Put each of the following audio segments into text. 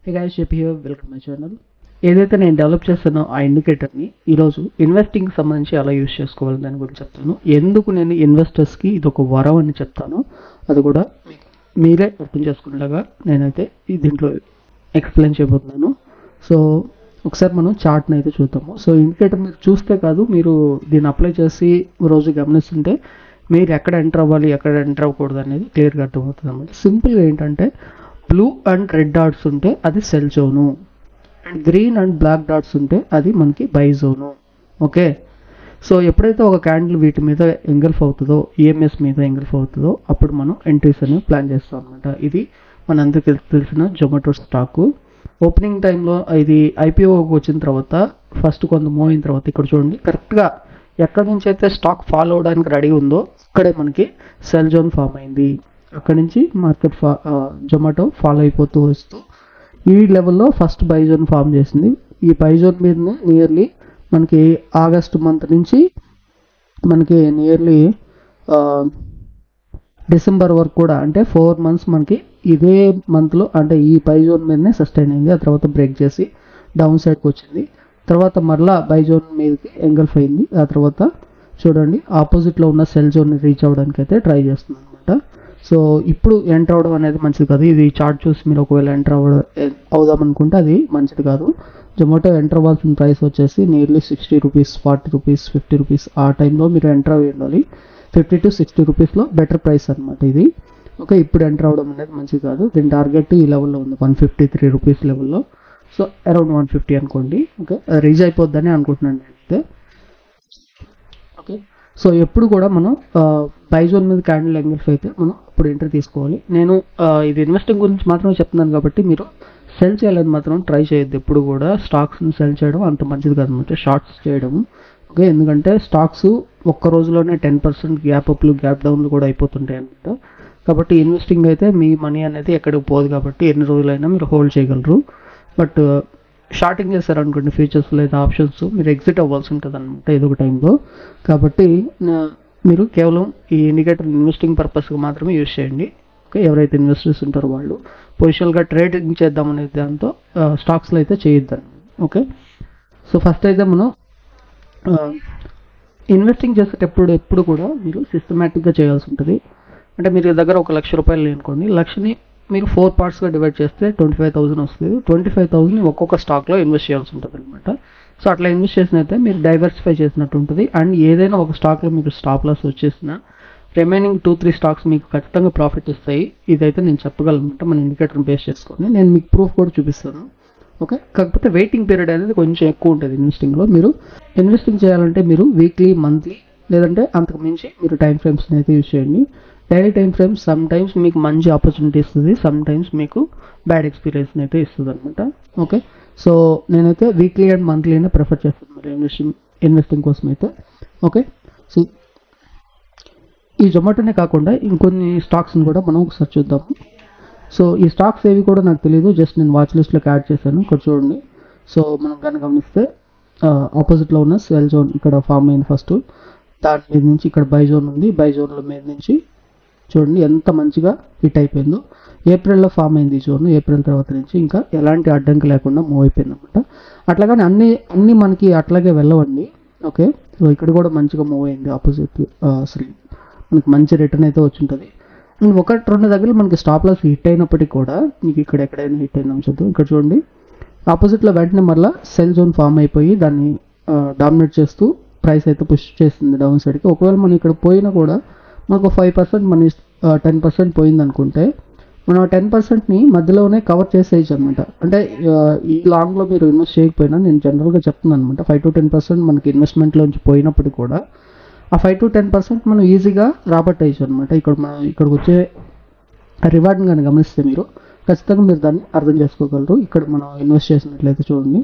Hey guys, చెప్పి here, welcome my channel. ఏదైతే నేను డెవలప్ చేస్తానో ఆ ఇండికేటర్ని ఈరోజు ఇన్వెస్టింగ్కి సంబంధించి ఎలా యూజ్ చేసుకోవాలి దాని గురించి చెప్తాను. ఎందుకు నేను ఇన్వెస్టర్స్కి ఇది ఒక వరం అని చెప్తాను, అది కూడా మీరే అర్థం చేసుకునేలాగా నేనైతే దీంట్లో ఎక్స్ప్లెయిన్ చేయబోతున్నాను. సో ఒకసారి మనం చార్ట్ని అయితే చూద్దాము. సో ఇండికేటర్ మీరు చూస్తే కాదు, మీరు దీన్ని అప్లై చేసి రోజు గమనిస్తుంటే మీరు ఎక్కడ ఎంటర్ అవ్వాలి, ఎక్కడ ఎంటర్ అవ్వకూడదు అనేది క్లియర్గా అర్థమవుతుంది అన్నమాట. సింపుల్గా ఏంటంటే బ్లూ అండ్ రెడ్ డాట్స్ ఉంటే అది sell zone, and green and black dots ఉంటే అది మనకి బై జోను. ఓకే, సో ఎప్పుడైతే ఒక క్యాండిల్ వీటి మీద ఎంగల్ఫ్ అవుతుందో, ఈఎంఎస్ మీద ఎంగల్ఫ్ అవుతుందో, అప్పుడు మనం ఎంట్రీస్ అనేవి ప్లాన్ చేస్తాం అనమాట. ఇది మనందరికీ తెలిసిన జొమాటో స్టాకు. ఓపెనింగ్ టైంలో ఇది ఐపీఓకి వచ్చిన తర్వాత ఫస్ట్ కొంత మూవ్ అయిన తర్వాత ఇక్కడ చూడండి, కరెక్ట్గా ఎక్కడి నుంచి అయితే స్టాక్ ఫాలో అవడానికి రెడీ ఉందో అక్కడే మనకి సెల్ జోన్ ఫామ్ అయింది. అక్కడి నుంచి మార్కెట్ జొమాటో ఫాలో అయిపోతూ వస్తూ ఈ లెవెల్లో ఫస్ట్ బై జోన్ ఫామ్ చేసింది. ఈ బై జోన్ మీదనే నియర్లీ మనకి ఆగస్ట్ మంత్ నుంచి మనకి నియర్లీ డిసెంబర్ వరకు కూడా, అంటే 4 months మనకి ఇదే మంత్లో, అంటే ఈ బై జోన్ మీదనే సస్టైన్ అయింది. ఆ తర్వాత బ్రేక్ చేసి డౌన్ సైడ్కి వచ్చింది. తర్వాత మరలా బై జోన్ మీదకి ఎంగల్ఫ్ అయింది. ఆ తర్వాత చూడండి ఆపోజిట్లో ఉన్న సెల్ జోన్ని రీచ్ అవ్వడానికి అయితే ట్రై చేస్తుంది అనమాట. సో ఇప్పుడు ఎంటర్ అవ్వడం అనేది మంచిది కాదు. ఇది చార్ట్ చూసి మీరు ఒకవేళ ఎంటర్ అవుదాం అనుకుంటే అది మంచిది కాదు. జొమాటో ఎంటర్ అవ్వాల్సిన ప్రైస్ వచ్చేసి నియర్లీ 60 రూపీస్, 40 రూపీస్, 50 రూపీస్ ఆ టైంలో మీరు ఎంటర్ అయ్యి ఉండాలి. 50 to 60 రూపీస్లో బెటర్ ప్రైస్ అనమాట ఇది. ఓకే, ఇప్పుడు ఎంటర్ అవ్వడం అనేది మంచిది కాదు. దీని టార్గెట్ ఈ లెవెల్లో ఉంది, 153 రూపీస్ లెవెల్లో. సో అరౌండ్ 150 అనుకోండి. ఓకే, రీచ్ అయిపోద్దని అనుకుంటున్నాను నేనైతే. ఓకే, సో ఎప్పుడు కూడా మనం బై జోన్ మీద క్యాండిల్ ఎంగల్ఫ్ అయితే మనం ఇప్పుడు ఎంట్రీ తీసుకోవాలి. నేను ఇది ఇన్వెస్టింగ్ గురించి మాత్రమే చెప్తున్నాను కాబట్టి మీరు సెల్ చేయాలని మాత్రం ట్రై చేయొద్దు. ఎప్పుడు కూడా స్టాక్స్ని సెల్ చేయడం అంత మంచిది కాదు అనమాట, షార్ట్స్ చేయడం. ఓకే, ఎందుకంటే స్టాక్స్ ఒక్క రోజులోనే 10% గ్యాప్ అప్లు, గ్యాప్ డౌన్లు కూడా అయిపోతుంటాయి అనమాట. కాబట్టి ఇన్వెస్టింగ్ అయితే మీ మనీ అనేది ఎక్కడికి పోదు కాబట్టి ఎన్ని రోజులైనా మీరు హోల్డ్ చేయగలరు. బట్ షార్టింగ్ చేస్తారనుకోండి ఫ్యూచర్స్ లేదా ఆప్షన్స్, మీరు ఎగ్జిట్ అవ్వాల్సి ఉంటుంది అనమాట ఏదో ఒక టైంలో. కాబట్టి మీరు కేవలం ఈ ఇండికేటర్ ఇన్వెస్టింగ్ పర్పస్గా మాత్రమే యూజ్ చేయండి. ఓకే, ఎవరైతే ఇన్వెస్టర్స్ ఉంటారో వాళ్ళు పొజిషనల్గా ట్రేడింగ్ చేద్దామనే దాంతో స్టాక్స్లో అయితే చేయొద్దని. ఓకే, సో ఫస్ట్ అయితే మనం ఇన్వెస్టింగ్ చేసేటప్పుడు ఎప్పుడు కూడా మీరు సిస్టమేటిక్గా చేయాల్సి ఉంటుంది. అంటే మీరు దగ్గర ఒక 1,00,000 రూపాయలు అనుకోండి, 1,00,000ని మీరు 4 పార్ట్స్గా డివైడ్ చేస్తే 25,000 వస్తుంది. 25,000ని ఒక్కొక్క స్టాక్లో ఇన్వెస్ట్ చేయాల్సి ఉంటుంది అనమాట. సో అట్లా ఇన్వెస్ట్ చేసినైతే మీరు డైవర్సిఫై చేసినట్టు ఉంటుంది. అండ్ ఏదైనా ఒక స్టాక్లో మీకు స్టాప్ లాస్ వచ్చేసిన రిమైనింగ్ 2-3 స్టాక్స్ మీకు ఖచ్చితంగా ప్రాఫిట్ ఇస్తాయి. ఇదైతే నేను చెప్పగలనమాట మన ఇండికేటర్ని బేస్ చేసుకొని. నేను మీకు ప్రూఫ్ కూడా చూపిస్తాను. ఓకే, కాకపోతే వెయిటింగ్ పీరియడ్ అనేది కొంచెం ఎక్కువ ఉంటుంది ఇన్వెస్టింగ్లో. మీరు ఇన్వెస్టింగ్ చేయాలంటే మీరు వీక్లీ, మంత్లీ లేదంటే అంతకు మించి మీరు టైం ఫ్రేమ్స్ని అయితే యూజ్ చేయండి. Daily time frames some times మీకు మంచి ఆపర్చునిటీ ఇస్తుంది, సమ్ టైమ్స్ మీకు బ్యాడ్ ఎక్స్పీరియన్స్ని అయితే ఇస్తుంది అనమాట. ఓకే, సో నేనైతే వీక్లీ అండ్ మంత్లీ అయినా ప్రిఫర్ చేస్తాను మరి ఇన్వెస్టింగ్ కోసం అయితే. ఓకే, సో ఈ జొమాటోనే కాకుండా ఇంకొన్ని స్టాక్స్ని కూడా మనం ఒకసారి చూద్దాము. సో ఈ స్టాక్స్ ఏవి కూడా నాకు తెలియదు, జస్ట్ నేను వాచ్ లిస్ట్లోకి యాడ్ చేశాను. ఇక్కడ చూడండి. సో మనం కనుక గమనిస్తే ఆపోజిట్లో ఉన్న సెల్ జోన్ ఇక్కడ ఫామ్ అయింది ఫస్ట్. దాని మీద నుంచి ఇక్కడ బై జోన్ ఉంది. బై జోన్ల మీద నుంచి చూడండి ఎంత మంచిగా హిట్ అయిపోయిందో. ఏప్రిల్లో ఫామ్ అయింది ఈ జోన్. ఏప్రిల్ తర్వాత నుంచి ఇంకా ఎలాంటి అడ్డంకి లేకుండా మూవ్ అయిపోయింది అనమాట. అట్లాగని అన్నీ మనకి అట్లాగే వెళ్ళవండి. ఓకే, సో ఇక్కడ కూడా మంచిగా మూవ్ అయింది ఆపోజిట్. అసలు మనకి మంచి రిటర్న్ అయితే వచ్చి ఉంటుంది. అండ్ 1-2 దగ్గర మనకి స్టాప్ లాస్ హిట్ అయినప్పటికీ కూడా మీకు ఇక్కడ ఎక్కడైనా హిట్ అయినా చూద్దాం. ఇక్కడ చూడండి ఆపోజిట్లో వెంటనే మళ్ళీ సెల్ జోన్ ఫామ్ అయిపోయి దాన్ని డామినేట్ చేస్తూ ప్రైస్ అయితే పుష్ చేస్తుంది డౌన్ సైడ్కి. ఒకవేళ మనం ఇక్కడ పోయినా కూడా మనకు 5% మన 10% పోయింది అనుకుంటే మనం 10%ని మధ్యలోనే కవర్ చేసేయచ్చు అనమాట. అంటే ఈ లాంగ్లో మీరు ఇన్వెస్ట్ చేయకపోయినా నేను జనరల్గా చెప్తున్నాను అనమాట, 5-10% మనకి ఇన్వెస్ట్మెంట్లోంచి పోయినప్పటికీ కూడా ఆ 5-10% మనం ఈజీగా రాబట్టేయచ్చు అనమాట. ఇక్కడికి వచ్చే రివార్డ్ని కానీ గమనిస్తే మీరు ఖచ్చితంగా మీరు దాన్ని అర్థం చేసుకోగలరు. ఇక్కడ మనం ఇన్వెస్ట్ చేసినట్లయితే చూడండి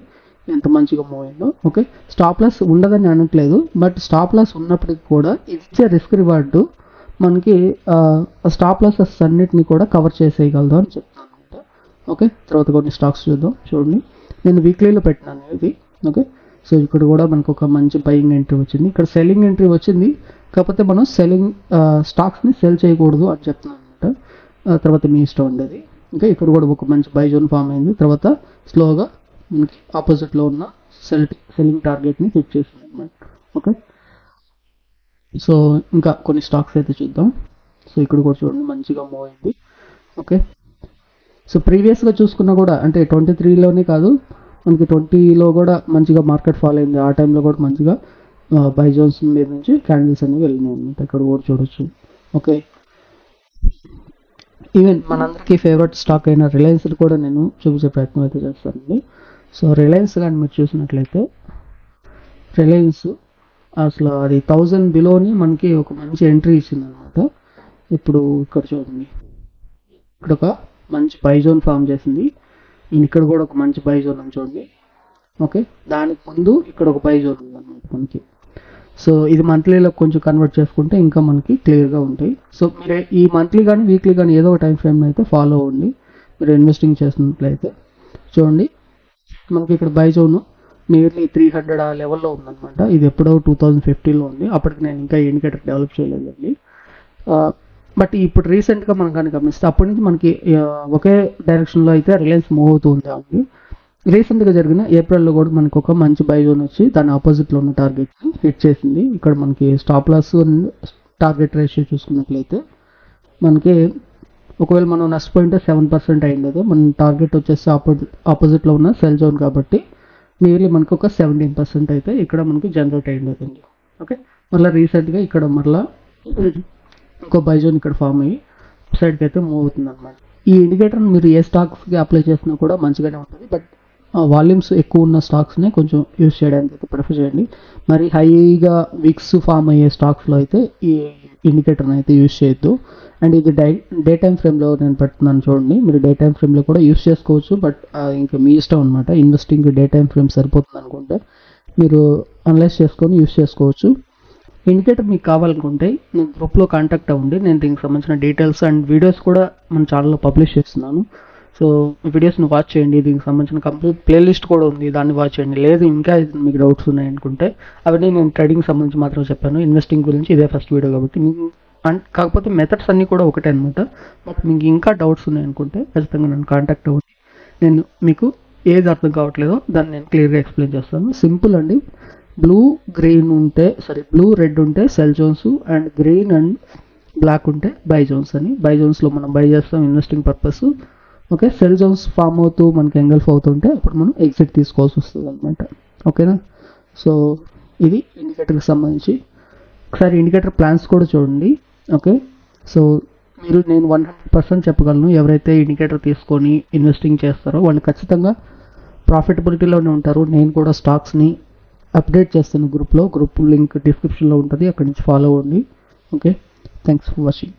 ఎంత మంచిగా మూవ్ అయిందో. ఓకే, స్టాప్ లాస్ ఉండదని అనట్లేదు, బట్ స్టాప్ లాస్ ఉన్నప్పటికీ కూడా ఇచ్చే రిస్క్ రివార్డు మనకి స్టాప్ లాసెస్ అన్నిటిని కూడా కవర్ చేసేయగలదు అని చెప్తాను అనమాట. ఓకే, తర్వాత కొన్ని స్టాక్స్ చూద్దాం. చూడండి నేను వీక్లీలో పెట్టినాను ఇది. ఓకే, సో ఇక్కడ కూడా మనకు ఒక మంచి బయింగ్ ఎంట్రీ వచ్చింది, ఇక్కడ సెల్లింగ్ ఎంట్రీ వచ్చింది. కాకపోతే మనం స్టాక్స్ని సెల్ చేయకూడదు అని చెప్తున్నాను అనమాట. తర్వాత మీ ఇష్టం ఉండేది. ఓకే, ఇక్కడ కూడా ఒక మంచి బై జోన్ ఫామ్ అయింది. తర్వాత స్లోగా మనకి ఆపోజిట్లో ఉన్న సెల్లింగ్ టార్గెట్ని హిట్ చేసింది అనమాట. ఓకే, సో ఇంకా కొన్ని స్టాక్స్ అయితే చూద్దాం. సో ఇక్కడ కూడా చూడండి మంచిగా మూవ్ అయింది. ఓకే, సో ప్రీవియస్గా చూసుకున్నా కూడా అంటే 23లోనే కాదు, మనకి 20లో కూడా మంచిగా మార్కెట్ ఫాల్ అయింది. ఆ టైంలో కూడా మంచిగా బై జోన్స్ మీద నుంచి క్యాండిల్స్ అనేవి వెళ్ళినాయి అనమాట. ఇక్కడ కూడా చూడొచ్చు. ఓకే, ఈవెన్ మనందరికీ ఫేవరెట్ స్టాక్ అయిన రిలయన్స్ కూడా నేను చూపించే ప్రయత్నం అయితే చేస్తానండి. సో రిలయన్స్ కానీ మీరు చూసినట్లయితే రిలయన్స్ అసలు అది 1000 బిలోని మనకి ఒక మంచి ఎంట్రీ ఇచ్చింది అనమాట. ఇప్పుడు ఇక్కడ చూడండి, ఇక్కడ ఒక మంచి బై జోన్ ఫామ్ చేసింది. ఇక్కడ కూడా ఒక మంచి బై జోన్ అని చూడండి. ఓకే, దానికి ముందు ఇక్కడ ఒక బై జోన్ ఉంది అనమాట మనకి. సో ఇది మంత్లీలో కొంచెం కన్వర్ట్ చేసుకుంటే ఇంకా మనకి క్లియర్గా ఉంటాయి. సో మీరు ఈ మంత్లీ కానీ వీక్లీ కానీ ఏదో ఒక టైం ఫ్రేమ్ అయితే ఫాలో అవ్వండి మీరు ఇన్వెస్టింగ్ చేసినట్లయితే. చూడండి మనకి ఇక్కడ బై జోన్ నియర్లీ 300 ఆ లెవెల్లో ఉందన్నమాట. ఇది ఎప్పుడో 2015లో ఉంది. అప్పటికి నేను ఇంకా ఇండికేటర్ డెవలప్ చేయలేదండి. బట్ ఇప్పుడు రీసెంట్గా మనం కానీ గమనిస్తే అప్పటి నుంచి మనకి ఒకే డైరెక్షన్లో అయితే రిలయన్స్ మూవ్ అవుతూ ఉంది. రీసెంట్గా జరిగిన ఏప్రిల్లో కూడా మనకు ఒక మంచి బై జోన్ వచ్చి దాని ఆపోజిట్లో ఉన్న టార్గెట్ని హిట్ చేసింది. ఇక్కడ మనకి స్టాప్ లాస్ టార్గెట్ రేషియో చూసుకున్నట్లయితే మనకి ఒకవేళ మనం నష్టపోయింటే 7% అయింది. మన టార్గెట్ వచ్చేసి ఆపోజిట్లో ఉన్న సెల్ జోన్ కాబట్టి నియర్లీ మనకు ఒక 17% అయితే ఇక్కడ మనకి జనరేట్ అయింది. ఓకే, మళ్ళీ రీసెంట్గా ఇక్కడ మళ్ళీ ఇంకో బై జోన్ ఇక్కడ ఫామ్ అయ్యి సైడ్కి అయితే మూవ్ అవుతుంది అనమాట. ఈ ఇండికేటర్ మీరు ఏ స్టాక్స్కి అప్లై చేసినా కూడా మంచిగానే ఉంటుంది. బట్ వాల్యూమ్స్ ఎక్కువ ఉన్న స్టాక్స్నే కొంచెం యూస్ చేయడానికి అయితే ప్రిఫర్ చేయండి. మరి హైగా విక్స్ ఫామ్ అయ్యే స్టాక్స్లో అయితే ఈ ఇండికేటర్ని అయితే యూస్ చేయొద్దు. అండ్ ఇది డే టైమ్ ఫ్రేమ్లో నేను పెడుతున్నాను చూడండి. మీరు డే టైమ్ ఫ్రేమ్లో కూడా యూస్ చేసుకోవచ్చు. బట్ ఇంకా మీ ఇష్టం అనమాట. ఇన్వెస్టింగ్ డే టైమ్ ఫ్రేమ్ సరిపోతుంది అనుకుంటే మీరు అనలైజ్ చేసుకొని యూస్ చేసుకోవచ్చు. ఇండికేటర్ మీకు కావాలనుకుంటే నేను గ్రూప్లో కాంటాక్ట్ అవ్వండి. నేను దీనికి సంబంధించిన డీటెయిల్స్ అండ్ వీడియోస్ కూడా మన ఛానల్లో పబ్లిష్ చేస్తున్నాను. సో వీడియోస్ని వాచ్ చేయండి. దీనికి సంబంధించిన కంప్లీట్ ప్లేలిస్ట్ కూడా ఉంది, దాన్ని వాచ్ చేయండి. లేదు ఇంకా మీకు డౌట్స్ ఉన్నాయనుకుంటే అవన్నీ నేను ట్రేడింగ్ సంబంధించి మాత్రం చెప్పాను. ఇన్వెస్టింగ్ గురించి ఇదే ఫస్ట్ వీడియో కాబట్టి మీకు కాకపోతే మెథడ్స్ అన్నీ కూడా ఒకటే అనమాట. బట్ మీకు ఇంకా డౌట్స్ ఉన్నాయనుకుంటే ఖచ్చితంగా నన్ను కాంటాక్ట్ అవ్వండి. నేను మీకు ఏది అర్థం కావట్లేదో దాన్ని నేను క్లియర్గా ఎక్స్ప్లెయిన్ చేస్తాను. సింపుల్ అండి. బ్లూ రెడ్ ఉంటే sell zones and green and black ఉంటే బై జోన్స్ అని. బై జోన్స్లో మనం బై చేస్తాం investing purpose. Okay, sell zones form అవుతూ మనకి ఎంగల్ఫ్ అవుతుంటే అప్పుడు మనం ఎగ్జిట్ తీసుకోవాల్సి వస్తుంది అనమాట. ఓకేనా, సో ఇది ఇండికేటర్కి సంబంధించి. ఒకసారి ఇండికేటర్ ప్లాన్స్ కూడా చూడండి. ఓకే, సో నేను 100% చెప్పగలను, ఎవరైతే ఇండికేటర్ తీసుకొని ఇన్వెస్టింగ్ చేస్తారో వాళ్ళు ఖచ్చితంగా ప్రాఫిటబిలిటీలోనే ఉంటారు. నేను కూడా స్టాక్స్ని అప్డేట్ చేస్తాను గ్రూప్ లింక్ డిస్క్రిప్షన్లో ఉంటుంది, అక్కడి నుంచి ఫాలో అవ్వండి. Okay, thanks for watching.